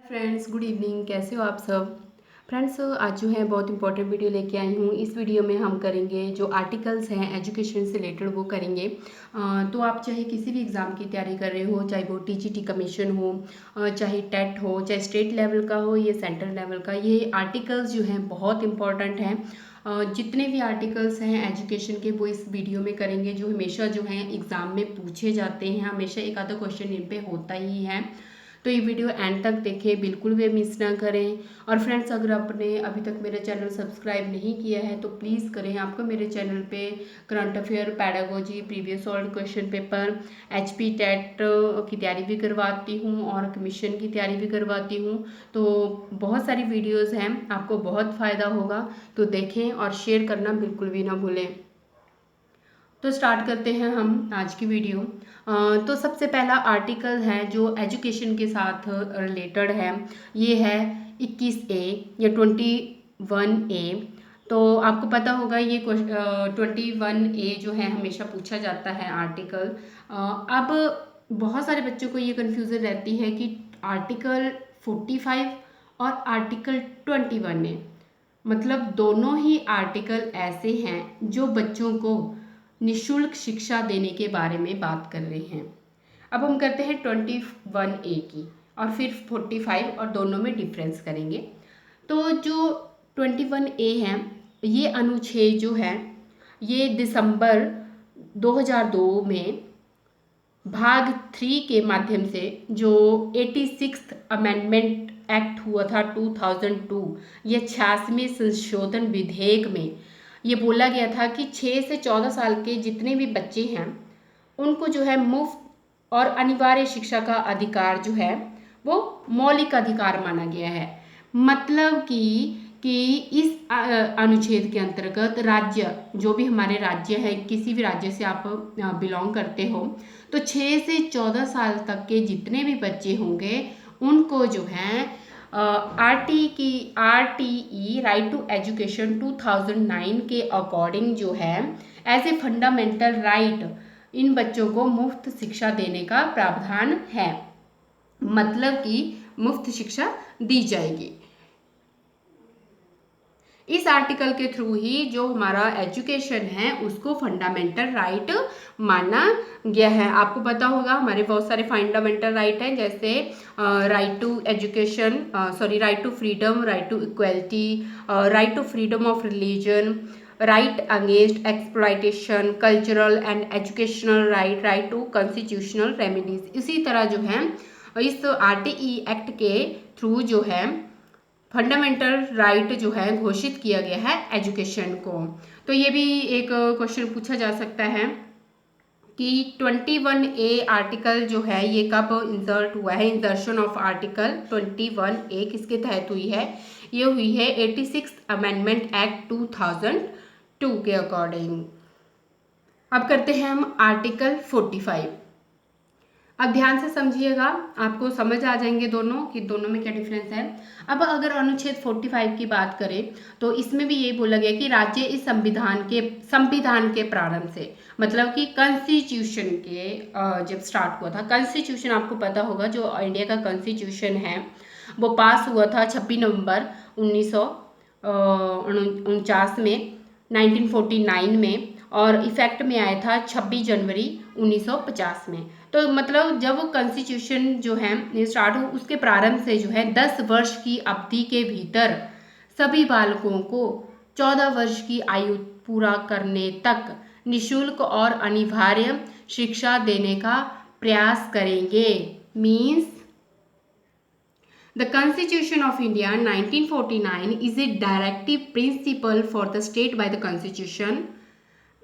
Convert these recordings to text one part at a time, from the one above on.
Friends, good evening. कैसे हो आप सब? फ्रेंड्स, आज जो है बहुत इंपॉर्टेंट वीडियो लेके आई हूँ। इस वीडियो में हम करेंगे जो आर्टिकल्स हैं एजुकेशन से रिलेटेड वो करेंगे। तो आप चाहे किसी भी एग्ज़ाम की तैयारी कर रहे हो, चाहे वो टीजीटी कमीशन हो, चाहे टेट हो, चाहे स्टेट लेवल का हो या सेंट्रल लेवल का, ये आर्टिकल्स जो हैं बहुत इंपॉर्टेंट हैं। जितने भी आर्टिकल्स हैं एजुकेशन के वो इस वीडियो में करेंगे, जो हमेशा जो हैं एग्ज़ाम में पूछे जाते हैं। हमेशा एक आधा क्वेश्चन इन पे होता ही है। तो ये वीडियो एंड तक देखें, बिल्कुल भी मिस ना करें। और फ्रेंड्स, अगर आपने अभी तक मेरा चैनल सब्सक्राइब नहीं किया है तो प्लीज़ करें। आपको मेरे चैनल पे current affair, pedagogy, previous solve question paper, HP TET की तैयारी भी करवाती हूँ और कमीशन की तैयारी भी करवाती हूँ। तो बहुत सारी वीडियोज़ हैं, आपको बहुत फ़ायदा होगा। तो देखें और शेयर करना बिल्कुल भी ना भूलें। तो स्टार्ट करते हैं हम आज की वीडियो। तो सबसे पहला आर्टिकल है जो एजुकेशन के साथ रिलेटेड है, ये है 21A या 21A। तो आपको पता होगा ये 21A जो है हमेशा पूछा जाता है आर्टिकल। अब बहुत सारे बच्चों को ये कन्फ्यूज़न रहती है कि आर्टिकल 45 और आर्टिकल 21A, मतलब दोनों ही आर्टिकल ऐसे हैं जो बच्चों को निशुल्क शिक्षा देने के बारे में बात कर रहे हैं। अब हम करते हैं 21A की और फिर 45 और दोनों में डिफरेंस करेंगे। तो जो 21A है, ये अनुच्छेद जो है ये दिसंबर 2002 में भाग 3 के माध्यम से जो 86th अमेंडमेंट एक्ट हुआ था 2002, ये 86वें संशोधन विधेयक में ये बोला गया था कि 6 से 14 साल के जितने भी बच्चे हैं उनको जो है मुफ्त और अनिवार्य शिक्षा का अधिकार जो है वो मौलिक अधिकार माना गया है। मतलब कि इस अनुच्छेद के अंतर्गत राज्य, जो भी हमारे राज्य है, किसी भी राज्य से आप बिलोंग करते हो, तो 6 से 14 साल तक के जितने भी बच्चे होंगे उनको जो है RTE राइट टू एजुकेशन 2009 के अकॉर्डिंग जो है एज ए फंडामेंटल राइट इन बच्चों को मुफ्त शिक्षा देने का प्रावधान है। मतलब कि मुफ्त शिक्षा दी जाएगी। इस आर्टिकल के थ्रू ही जो हमारा एजुकेशन है उसको फंडामेंटल राइट माना गया है। आपको पता होगा हमारे बहुत सारे फंडामेंटल राइट हैं, जैसे right to education, right to freedom, right to equality, right to freedom of religion, right against exploitation, cultural and educational right, right to constitutional remedies. इसी तरह जो है इस RTE एक्ट के थ्रू जो है फंडामेंटल राइट जो है घोषित किया गया है एजुकेशन को। तो ये भी एक क्वेश्चन पूछा जा सकता है कि 21A आर्टिकल जो है ये कब इंसर्ट हुआ है। इंसर्शन ऑफ आर्टिकल 21A किसके तहत हुई है? ये हुई है 86 अमेंडमेंट एक्ट 2002 के अकॉर्डिंग। अब करते हैं हम आर्टिकल 45। अब ध्यान से समझिएगा, आपको समझ आ जाएंगे दोनों कि दोनों में क्या डिफरेंस है। अब अगर अनुच्छेद 45 की बात करें तो इसमें भी ये बोला गया कि राज्य इस संविधान के प्रारंभ से, मतलब कि कॉन्स्टिट्यूशन के जब स्टार्ट हुआ था। कॉन्स्टिट्यूशन आपको पता होगा, जो इंडिया का कॉन्स्टिट्यूशन है वो पास हुआ था 26 नवंबर 1949 में, 1949 में, और इफेक्ट में आया था 26 जनवरी 1950 में। तो मतलब जब कॉन्स्टिट्यूशन जो है स्टार्ट हो उसके प्रारंभ से जो है 10 वर्ष की अवधि के भीतर सभी बालकों को 14 वर्ष की आयु पूरा करने तक निशुल्क और अनिवार्य शिक्षा देने का प्रयास करेंगे। Means The Constitution of India 1949 is a directive principle for the state by the Constitution,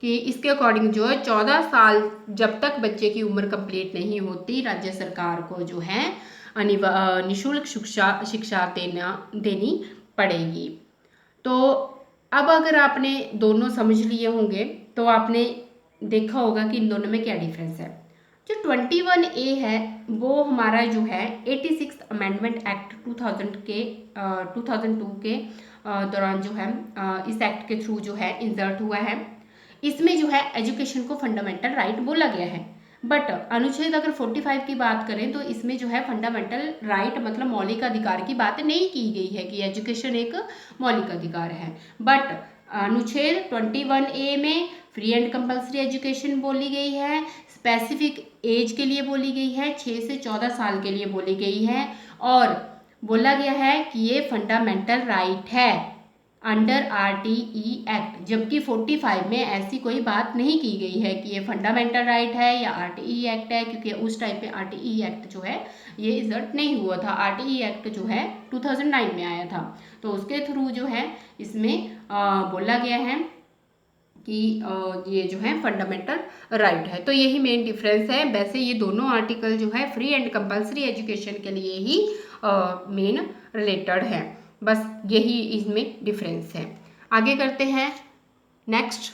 कि इसके अकॉर्डिंग जो है 14 साल जब तक बच्चे की उम्र कंप्लीट नहीं होती, राज्य सरकार को जो है निशुल्क शिक्षा देनी पड़ेगी। तो अब अगर आपने दोनों समझ लिए होंगे तो आपने देखा होगा कि इन दोनों में क्या डिफरेंस है। जो 21A है वो हमारा जो है 86 अमेंडमेंट एक्ट 2002 के दौरान जो है इस एक्ट के थ्रू जो है इंसर्ट हुआ है। इसमें जो है एजुकेशन को फंडामेंटल राइट बोला गया है। बट अनुच्छेद अगर 45 की बात करें तो इसमें जो है फंडामेंटल राइट मतलब मौलिक अधिकार की बात नहीं की गई है कि एजुकेशन एक मौलिक अधिकार है। बट अनुच्छेद 21A में फ्री एंड कंपल्सरी एजुकेशन बोली गई है, स्पेसिफिक एज के लिए बोली गई है, 6 से 14 साल के लिए बोली गई है, और बोला गया है कि ये फंडामेंटल राइट है अंडर RTE एक्ट। जबकि 45 में ऐसी कोई बात नहीं की गई है कि ये फंडामेंटल राइट है या RTE एक्ट है, क्योंकि उस टाइम पे RTE एक्ट जो है ये इजर्ट नहीं हुआ था। RTE एक्ट जो है 2009 में आया था, तो उसके थ्रू जो है इसमें बोला गया है कि ये जो है फंडामेंटल राइट है। तो यही मेन डिफरेंस है। वैसे ये दोनों आर्टिकल जो है फ्री एंड कंपल्सरी एजुकेशन के लिए ही मेन रिलेटेड है, बस यही इसमें डिफरेंस है। आगे करते हैं नेक्स्ट।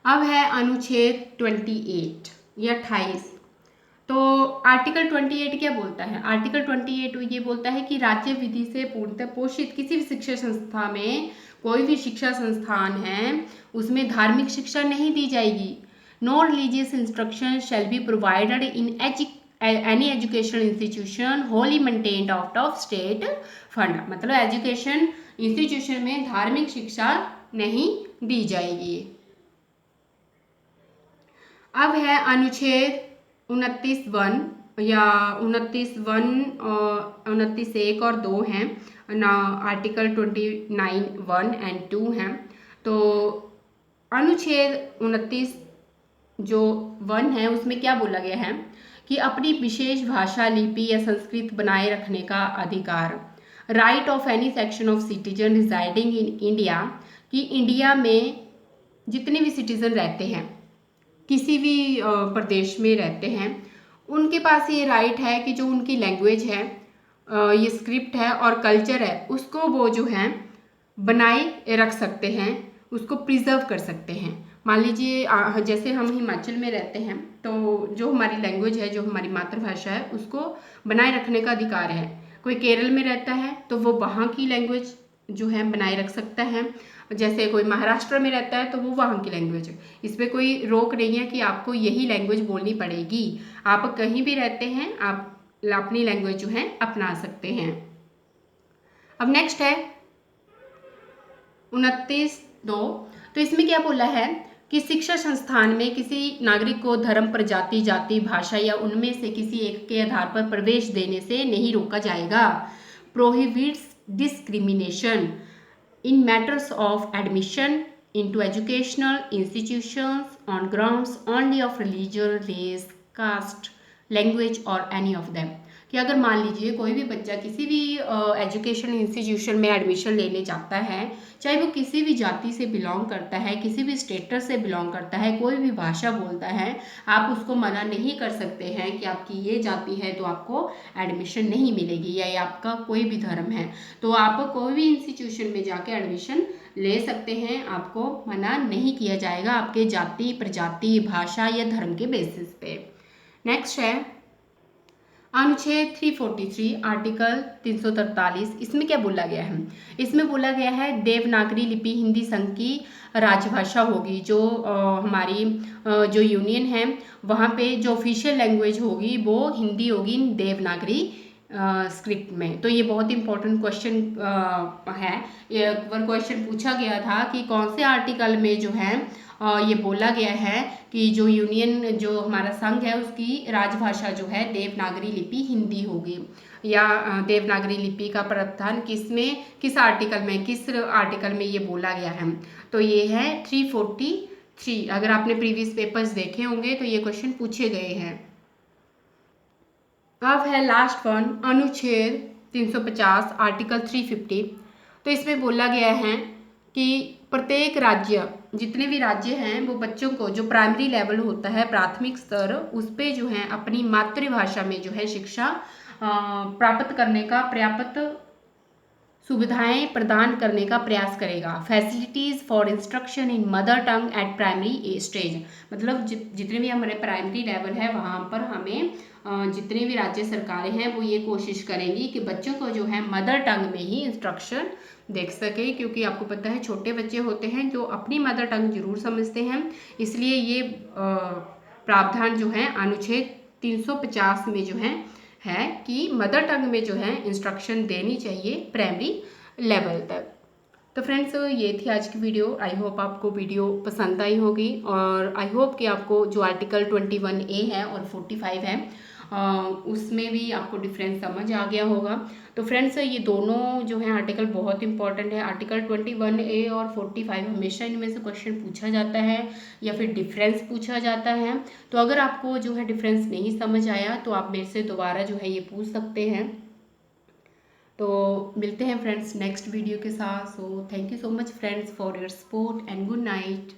अब है अनुच्छेद 28 या 28। तो आर्टिकल 28 क्या बोलता है? आर्टिकल 28 ये बोलता है कि राज्य विधि से पूर्णतः पोषित किसी भी शिक्षा संस्था में, कोई भी शिक्षा संस्थान है उसमें धार्मिक शिक्षा नहीं दी जाएगी। No religious instruction shall be provided in any education institution wholly maintained out of state fund. मतलब एजुकेशन इंस्टीट्यूशन में धार्मिक शिक्षा नहीं दी जाएगी। अब है अनुच्छेद 29(1) या 29(1) और 2 हैं ना, आर्टिकल 29(1) एंड 2 हैं। तो अनुच्छेद 29 जो 1 है उसमें क्या बोला गया है कि अपनी विशेष भाषा, लिपि या संस्कृत बनाए रखने का अधिकार, right of any section of citizen residing in India, कि इंडिया में जितने भी सिटीजन रहते हैं, किसी भी प्रदेश में रहते हैं, उनके पास ये राइट है कि जो उनकी लैंग्वेज है, ये स्क्रिप्ट है और कल्चर है, उसको वो जो है बनाए रख सकते हैं, उसको प्रिजर्व कर सकते हैं। मान लीजिए जैसे हम हिमाचल में रहते हैं, तो जो हमारी लैंग्वेज है, जो हमारी मातृभाषा है, उसको बनाए रखने का अधिकार है। कोई केरल में रहता है तो वो वहाँ की लैंग्वेज जो है बनाए रख सकता है। जैसे कोई महाराष्ट्र में रहता है तो वो वहाँ की लैंग्वेज है। इसमें कोई रोक नहीं है कि आपको यही लैंग्वेज बोलनी पड़ेगी। आप कहीं भी रहते हैं, आप अपनी लैंग्वेज जो है अपना सकते हैं। अब नेक्स्ट है 29(2). तो इसमें क्या बोला है कि शिक्षा संस्थान में किसी नागरिक को धर्म, प्रजाति, जाति, भाषा या उनमें से किसी एक के आधार पर प्रवेश देने से नहीं रोका जाएगा। Prohibits discrimination in matters of admission into educational institutions on grounds only of religion, race, caste, language or any of them। कि अगर मान लीजिए कोई भी बच्चा किसी भी एजुकेशन इंस्टीट्यूशन में एडमिशन लेने जाता है, चाहे वो किसी भी जाति से बिलोंग करता है, किसी भी स्टेटस से बिलोंग करता है, कोई भी भाषा बोलता है, आप उसको मना नहीं कर सकते हैं कि आपकी ये जाति है तो आपको एडमिशन नहीं मिलेगी, या आपका कोई भी धर्म है तो आप कोई भी इंस्टीट्यूशन में जाके एडमिशन ले सकते हैं, आपको मना नहीं किया जाएगा आपके जाति, प्रजाति, भाषा या धर्म के बेसिस पे। नेक्स्ट है अनुच्छेद 343 आर्टिकल 343। इसमें क्या बोला गया है? इसमें बोला गया है देवनागरी लिपि हिंदी संघ की राजभाषा होगी। जो हमारी जो यूनियन है वहाँ पे जो ऑफिशियल लैंग्वेज होगी वो हिंदी होगी देवनागरी स्क्रिप्ट में। तो ये बहुत इंपॉर्टेंट क्वेश्चन है। एक बार क्वेश्चन पूछा गया था कि कौन से आर्टिकल में जो है ये बोला गया है कि जो यूनियन, जो हमारा संघ है, उसकी राजभाषा जो है देवनागरी लिपि हिंदी होगी, या देवनागरी लिपि का प्रावधान किस आर्टिकल में, किस आर्टिकल में ये बोला गया है? तो ये है 343। अगर आपने प्रीवियस पेपर्स देखे होंगे तो ये क्वेश्चन पूछे गए हैं। अब है लास्ट वन अनुच्छेद 350 आर्टिकल 350। तो इसमें बोला गया है कि प्रत्येक राज्य, जितने भी राज्य हैं, वो बच्चों को जो प्राइमरी लेवल होता है, प्राथमिक स्तर, उस पे जो है अपनी मातृभाषा में जो है शिक्षा प्राप्त करने का पर्याप्त सुविधाएं प्रदान करने का प्रयास करेगा। Facilities for instruction in mother tongue eight primary stage. मतलब जितने भी हमारे प्राइमरी लेवल है वहाँ पर हमें जितने भी राज्य सरकारें हैं वो ये कोशिश करेंगी कि बच्चों को जो है मदर टंग में ही इंस्ट्रक्शन देख सके, क्योंकि आपको पता है छोटे बच्चे होते हैं जो अपनी मदर टंग जरूर समझते हैं, इसलिए ये प्रावधान जो है अनुच्छेद 350 में जो है कि मदर टंग में जो है इंस्ट्रक्शन देनी चाहिए प्राइमरी लेवल तक। तो फ्रेंड्स ये थी आज की वीडियो। आई होप आपको वीडियो पसंद आई होगी और आई होप कि आपको जो आर्टिकल 21A है और 45 है उसमें भी आपको डिफरेंस समझ आ गया होगा। तो फ्रेंड्स ये दोनों जो है आर्टिकल बहुत इंपॉर्टेंट है। आर्टिकल 21A और 45 हमेशा इनमें से क्वेश्चन पूछा जाता है या फिर डिफरेंस पूछा जाता है। तो अगर आपको जो है डिफरेंस नहीं समझ आया तो आप मेरे से दोबारा जो है ये पूछ सकते हैं। तो मिलते हैं फ्रेंड्स नेक्स्ट वीडियो के साथ। So thank you so much friends for your support and good night.